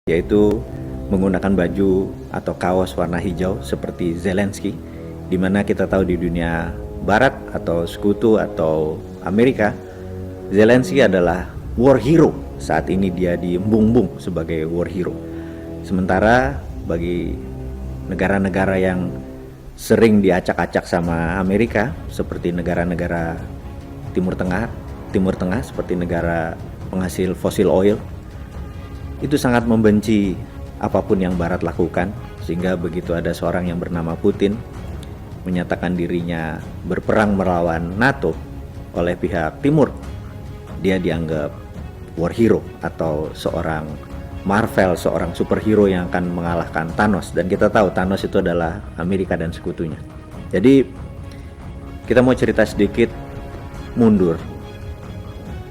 yaitu menggunakan baju atau kaos warna hijau seperti Zelensky, di mana kita tahu di dunia barat atau sekutu atau Amerika, Zelensky adalah war hero. Saat ini dia diembung-embung sebagai war hero. Sementara bagi negara-negara yang sering diacak-acak sama Amerika, seperti negara-negara Timur Tengah seperti negara penghasil fosil oil, itu sangat membenci apapun yang Barat lakukan, sehingga begitu ada seorang yang bernama Putin menyatakan dirinya berperang melawan NATO oleh pihak Timur, dia dianggap war hero atau seorang Marvel, seorang superhero yang akan mengalahkan Thanos. Dan kita tahu Thanos itu adalah Amerika dan sekutunya. Jadi kita mau cerita sedikit mundur.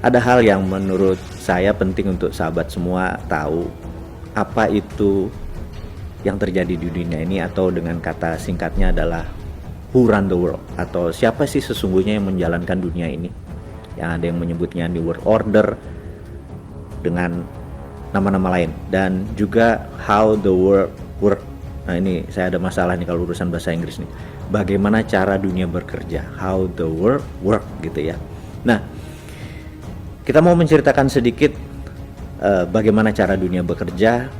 Ada hal yang menurut saya penting untuk sahabat semua tahu, apa itu yang terjadi di dunia ini, atau dengan kata singkatnya adalah who run the world, atau siapa sih sesungguhnya yang menjalankan dunia ini. Yang ada yang menyebutnya New World Order dengan nama-nama lain, dan juga how the world work. Nah, ini saya ada masalah nih kalau urusan bahasa Inggris nih. Bagaimana cara dunia bekerja, how the world work gitu ya. Nah, kita mau menceritakan sedikit bagaimana cara dunia bekerja.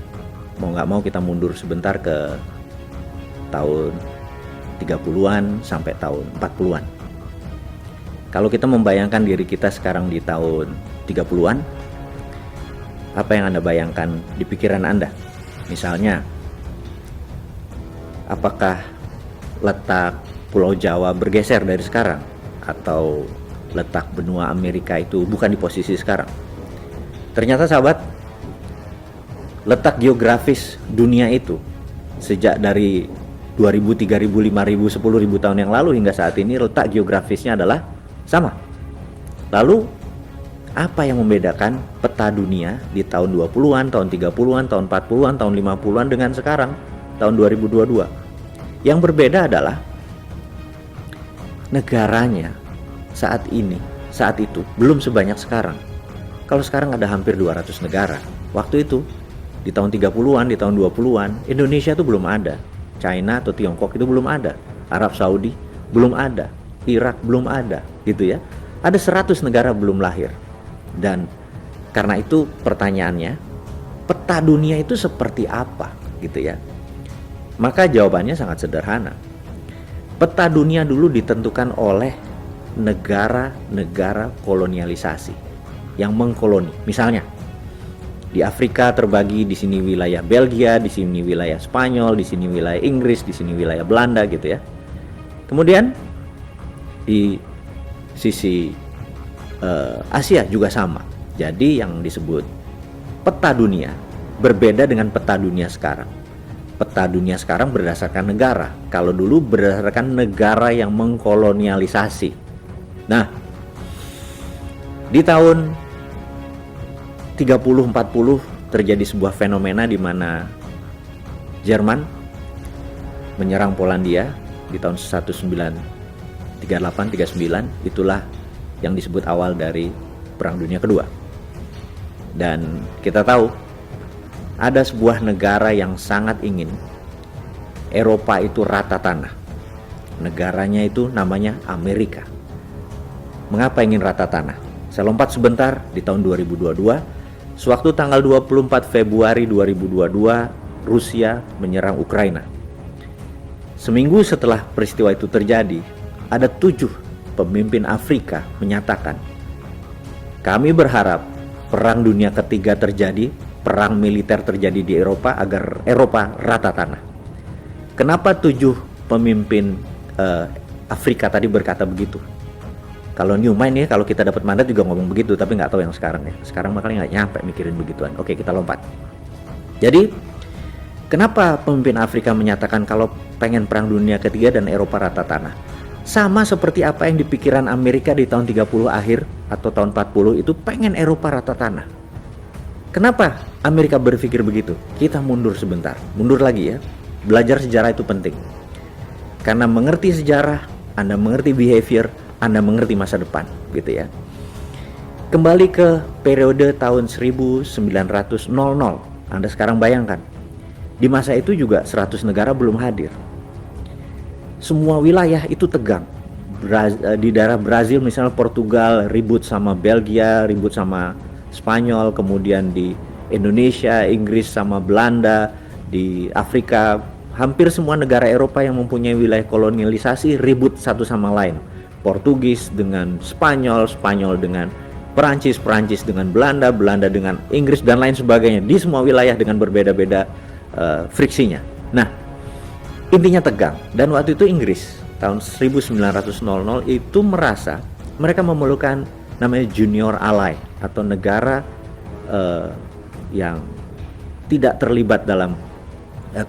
Mau nggak mau kita mundur sebentar ke tahun 30-an sampai tahun 40-an. Kalau kita membayangkan diri kita sekarang di tahun 30-an, apa yang Anda bayangkan di pikiran Anda? Misalnya, apakah letak Pulau Jawa bergeser dari sekarang? Atau letak benua Amerika itu bukan di posisi sekarang? Ternyata sahabat, letak geografis dunia itu sejak dari 2000, 3000, 5000, 10.000 tahun yang lalu hingga saat ini letak geografisnya adalah sama. Lalu apa yang membedakan peta dunia di tahun 20-an, tahun 30-an, tahun 40-an, tahun 50-an dengan sekarang tahun 2022? Yang berbeda adalah negaranya saat itu belum sebanyak sekarang. Kalau sekarang ada hampir 200 negara. Waktu itu di tahun 30-an, di tahun 20-an, Indonesia itu belum ada. China atau Tiongkok itu belum ada. Arab Saudi belum ada. Irak belum ada, gitu ya. Ada 100 negara belum lahir. Dan karena itu pertanyaannya, peta dunia itu seperti apa, gitu ya. Maka jawabannya sangat sederhana. Peta dunia dulu ditentukan oleh negara-negara kolonialisasi yang mengkoloni. Misalnya di Afrika terbagi, di sini wilayah Belgia, di sini wilayah Spanyol, di sini wilayah Inggris, di sini wilayah Belanda, gitu ya. Kemudian di sisi Asia juga sama. Jadi yang disebut peta dunia berbeda dengan peta dunia sekarang. Peta dunia sekarang berdasarkan negara. Kalau dulu berdasarkan negara yang mengkolonialisasi. Nah, di tahun 30-40 terjadi sebuah fenomena di mana Jerman menyerang Polandia di tahun 1938-39. Itulah yang disebut awal dari Perang Dunia Kedua. Dan kita tahu ada sebuah negara yang sangat ingin Eropa itu rata tanah. Negaranya itu namanya Amerika. Mengapa ingin rata tanah? Saya lompat sebentar di tahun 2022. Sewaktu tanggal 24 Februari 2022, Rusia menyerang Ukraina. Seminggu setelah peristiwa itu terjadi, ada 7 pemimpin Afrika menyatakan, kami berharap perang dunia ketiga terjadi, perang militer terjadi di Eropa agar Eropa rata tanah. Kenapa 7 pemimpin Afrika tadi berkata begitu? Kalau Newman ya, kalau kita dapat mandat juga ngomong begitu, tapi nggak tahu yang sekarang ya. Sekarang makanya nggak nyampe mikirin begituan. Oke, kita lompat. Jadi, kenapa pemimpin Afrika menyatakan kalau pengen perang dunia ketiga dan Eropa rata tanah? Sama seperti apa yang dipikiran Amerika di tahun 30 akhir atau tahun 40 itu pengen Eropa rata tanah. Kenapa Amerika berpikir begitu? Kita mundur sebentar, mundur lagi ya. Belajar sejarah itu penting. Karena mengerti sejarah, Anda mengerti behavior, Anda mengerti masa depan, gitu ya. Kembali ke periode tahun 1900 Anda sekarang bayangkan, di masa itu juga 100 negara belum hadir. Semua wilayah itu tegang. Di daerah Brazil misalnya, Portugal ribut sama Belgia, ribut sama Spanyol, kemudian di Indonesia, Inggris sama Belanda, di Afrika, hampir semua negara Eropa yang mempunyai wilayah kolonialisasi ribut satu sama lain. Portugis dengan Spanyol, Spanyol dengan Perancis, Perancis dengan Belanda, Belanda dengan Inggris, dan lain sebagainya. Di semua wilayah dengan berbeda-beda friksinya. Nah, intinya tegang. Dan waktu itu Inggris tahun 1900 itu merasa mereka memerlukan namanya junior ally, atau negara yang tidak terlibat dalam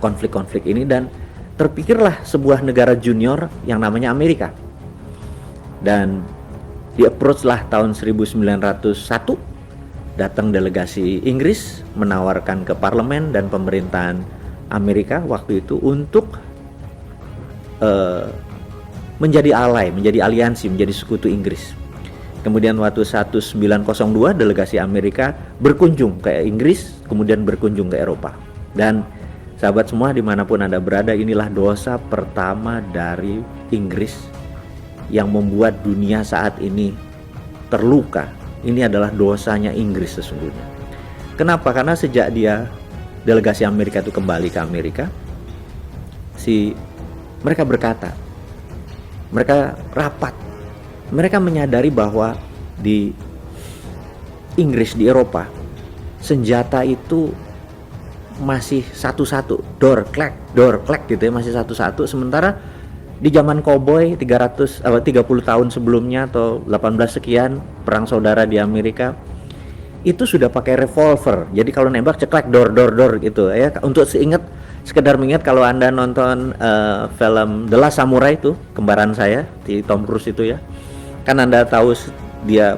konflik-konflik ini, dan terpikirlah sebuah negara junior yang namanya Amerika. Dan di approach lah tahun 1901, datang delegasi Inggris menawarkan ke parlemen dan pemerintahan Amerika waktu itu untuk menjadi ally, menjadi aliansi, menjadi sekutu Inggris. Kemudian waktu 1902 delegasi Amerika berkunjung ke Inggris, kemudian berkunjung ke Eropa. Dan sahabat semua dimanapun Anda berada, inilah dosa pertama dari Inggris yang membuat dunia saat ini terluka. Ini adalah dosanya Inggris sesungguhnya. Kenapa? Karena sejak delegasi Amerika itu kembali ke Amerika, mereka berkata, mereka rapat, mereka menyadari bahwa di Inggris, di Eropa, senjata itu masih satu-satu, door clack gitu ya, masih satu-satu. Sementara di zaman koboi 30 tahun sebelumnya atau 18 sekian, perang saudara di Amerika, itu sudah pakai revolver. Jadi kalau nembak ceklek door gitu ya. Untuk sekedar mengingat, kalau Anda nonton film The Last Samurai itu, kembaran saya di Tom Cruise itu ya, kan Anda tahu dia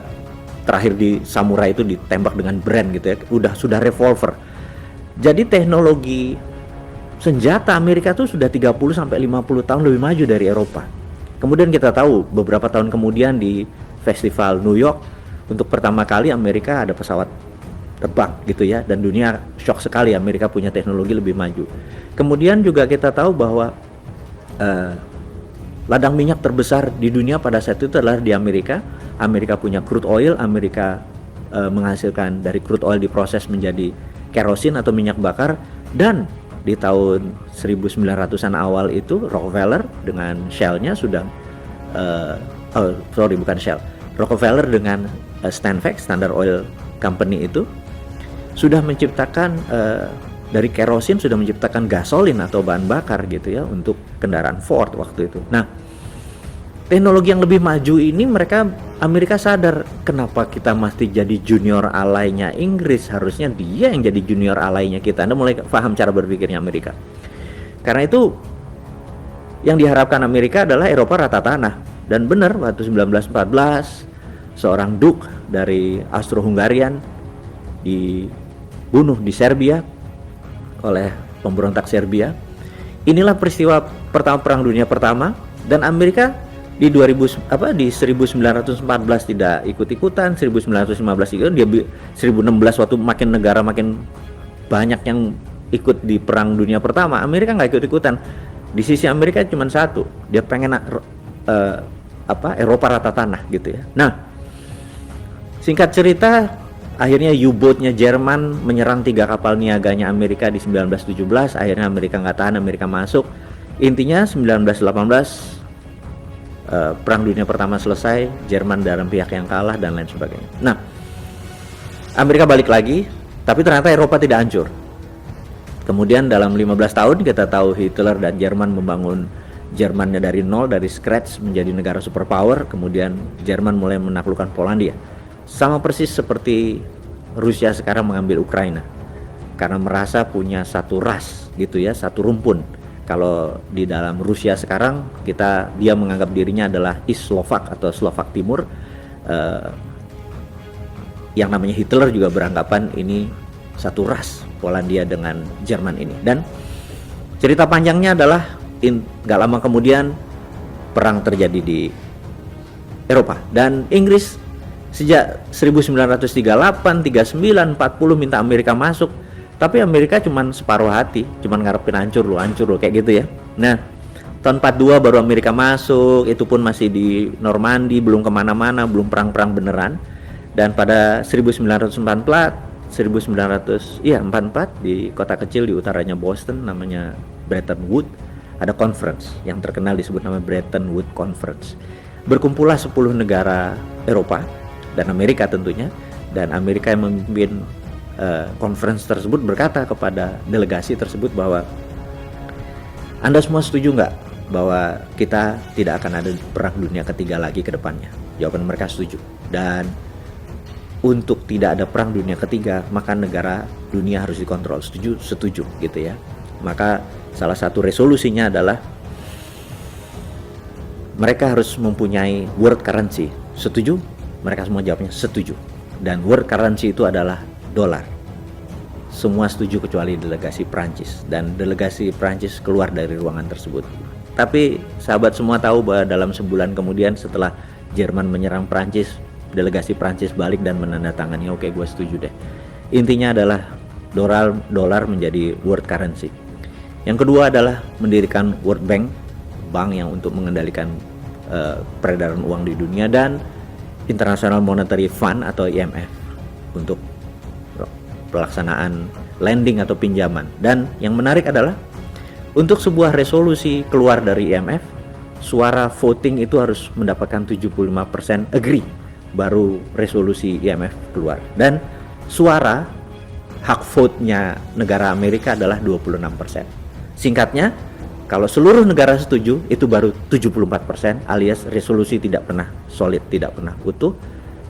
terakhir di Samurai itu ditembak dengan brand gitu ya, sudah revolver. Jadi teknologi senjata Amerika tuh sudah 30-50 tahun lebih maju dari Eropa. Kemudian kita tahu beberapa tahun kemudian di Festival New York, untuk pertama kali Amerika ada pesawat terbang gitu ya, dan dunia shock sekali, Amerika punya teknologi lebih maju. Kemudian juga kita tahu bahwa ladang minyak terbesar di dunia pada saat itu adalah di Amerika. Amerika punya crude oil, Amerika menghasilkan dari crude oil diproses menjadi kerosin atau minyak bakar. Dan di tahun 1900-an awal itu Rockefeller dengan Shell-nya sudah Rockefeller dengan Standard Oil Company itu sudah menciptakan dari kerosin, sudah menciptakan gasolin atau bahan bakar gitu ya untuk kendaraan Ford waktu itu. Nah, teknologi yang lebih maju ini Amerika sadar, kenapa kita mesti jadi junior alainya Inggris, harusnya dia yang jadi junior alainya kita. Anda mulai paham cara berpikirnya Amerika. Karena itu yang diharapkan Amerika adalah Eropa rata tanah. Dan benar, waktu 1914 seorang Duk dari Austro-Hungarian dibunuh di Serbia oleh pemberontak Serbia. Inilah peristiwa pertama Perang Dunia Pertama, dan Amerika di 1914 tidak ikut-ikutan, 1915 ikut, dia 1916 waktu makin negara makin banyak yang ikut di Perang Dunia Pertama, Amerika nggak ikut-ikutan. Di sisi Amerika cuma satu, dia pengen Eropa rata tanah gitu ya. Nah, singkat cerita, akhirnya U-boatnya Jerman menyerang 3 kapal niaganya Amerika di 1917. Akhirnya Amerika nggak tahan, Amerika masuk. Intinya 1918 Perang Dunia Pertama selesai, Jerman dalam pihak yang kalah dan lain sebagainya. Nah, Amerika balik lagi, tapi ternyata Eropa tidak hancur. Kemudian dalam 15 tahun kita tahu Hitler dan Jerman membangun Jermannya dari nol, dari scratch menjadi negara superpower. Kemudian Jerman mulai menaklukkan Polandia. Sama persis seperti Rusia sekarang mengambil Ukraina, karena merasa punya satu ras gitu ya, satu rumpun. Kalau di dalam Rusia sekarang dia menganggap dirinya adalah East Slovak atau Slovak Timur. Yang namanya Hitler juga beranggapan ini satu ras, Polandia dengan Jerman ini. Dan cerita panjangnya adalah gak lama kemudian perang terjadi di Eropa, dan Inggris sejak 1938, 39, 40 minta Amerika masuk. Tapi Amerika cuman separuh hati, cuman ngarepin hancur lo kayak gitu ya. Nah, tahun 42 baru Amerika masuk, itu pun masih di Normandy, belum kemana-mana, belum perang-perang beneran. Dan pada 1944 di kota kecil di utaranya Boston namanya Bretton Woods, ada conference yang terkenal disebut nama Bretton Woods Conference. Berkumpullah 10 negara Eropa dan Amerika tentunya, dan Amerika yang memimpin conference tersebut berkata kepada delegasi tersebut bahwa Anda semua setuju nggak bahwa kita tidak akan ada perang dunia ketiga lagi ke depannya? Jawaban mereka setuju. Dan untuk tidak ada perang dunia ketiga, maka negara dunia harus dikontrol. Setuju gitu ya. Maka salah satu resolusinya adalah mereka harus mempunyai world currency. Setuju? Mereka semua jawabnya setuju. Dan world currency itu adalah dolar. Semua setuju kecuali delegasi Prancis, dan delegasi Prancis keluar dari ruangan tersebut. Tapi sahabat semua tahu bahwa dalam sebulan kemudian setelah Jerman menyerang Prancis, delegasi Prancis balik dan menandatangani, oke gue setuju deh. Intinya adalah dolar menjadi world currency. Yang kedua adalah mendirikan World Bank, bank yang untuk mengendalikan peredaran uang di dunia, dan International Monetary Fund atau IMF untuk pelaksanaan lending atau pinjaman. Dan yang menarik adalah untuk sebuah resolusi keluar dari IMF, suara voting itu harus mendapatkan 75% agree baru resolusi IMF keluar. Dan suara hak vote-nya negara Amerika adalah 26%. Singkatnya, kalau seluruh negara setuju itu baru 74%, alias resolusi tidak pernah solid, tidak pernah utuh,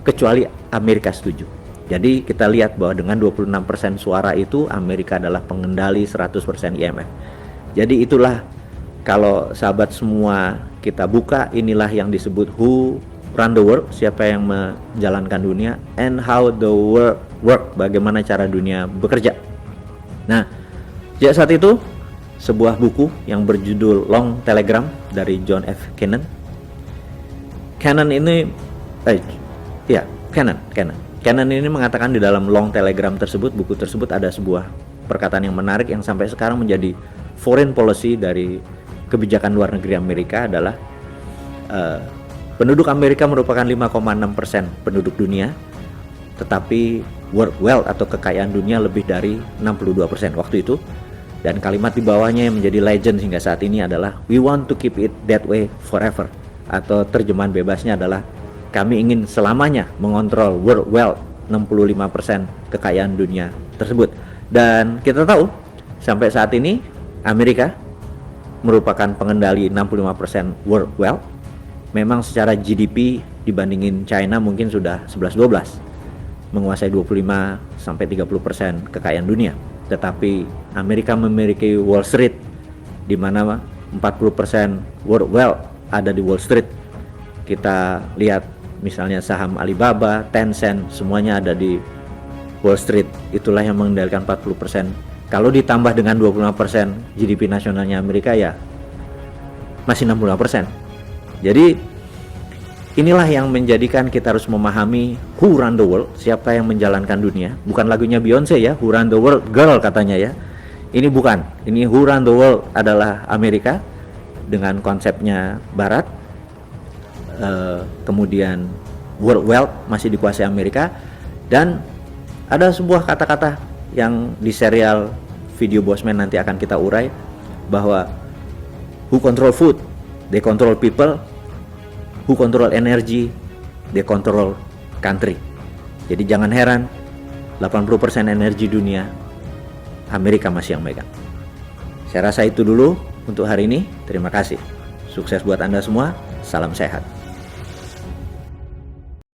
kecuali Amerika setuju. Jadi kita lihat bahwa dengan 26% suara itu Amerika adalah pengendali 100% IMF. Jadi itulah, kalau sahabat semua kita buka, inilah yang disebut who run the world, siapa yang menjalankan dunia, and how the world work, bagaimana cara dunia bekerja. Nah, sejak saat itu sebuah buku yang berjudul Long Telegram dari John F. Cannon. Cannon ini mengatakan di dalam Long Telegram tersebut, buku tersebut, ada sebuah perkataan yang menarik yang sampai sekarang menjadi foreign policy dari kebijakan luar negeri Amerika adalah penduduk Amerika merupakan 5,6% penduduk dunia, tetapi world wealth atau kekayaan dunia lebih dari 62% waktu itu. Dan kalimat di bawahnya yang menjadi legend hingga saat ini adalah we want to keep it that way forever, atau terjemahan bebasnya adalah kami ingin selamanya mengontrol world wealth, 65% kekayaan dunia tersebut. Dan kita tahu sampai saat ini Amerika merupakan pengendali 65% world wealth. Memang secara GDP dibandingin China mungkin sudah 11-12, menguasai 25-30% kekayaan dunia. Tetapi Amerika memiliki Wall Street, di mana 40% world wealth ada di Wall Street. Kita lihat misalnya saham Alibaba, Tencent, semuanya ada di Wall Street. Itulah yang mengendalikan 40%. Kalau ditambah dengan 25% GDP nasionalnya Amerika, ya masih 65%. Jadi inilah yang menjadikan kita harus memahami who run the world, siapa yang menjalankan dunia. Bukan lagunya Beyonce ya, who run the world girl katanya ya. Ini bukan, ini who run the world adalah Amerika dengan konsepnya Barat. Kemudian world wealth masih dikuasai Amerika. Dan ada sebuah kata-kata yang di serial video Bosman nanti akan kita urai, bahwa who control food, they control people. Who control energy, they control country. Jadi jangan heran 80% energi dunia Amerika masih yang megang. Saya rasa itu dulu untuk hari ini. Terima kasih. Sukses buat Anda semua. Salam sehat.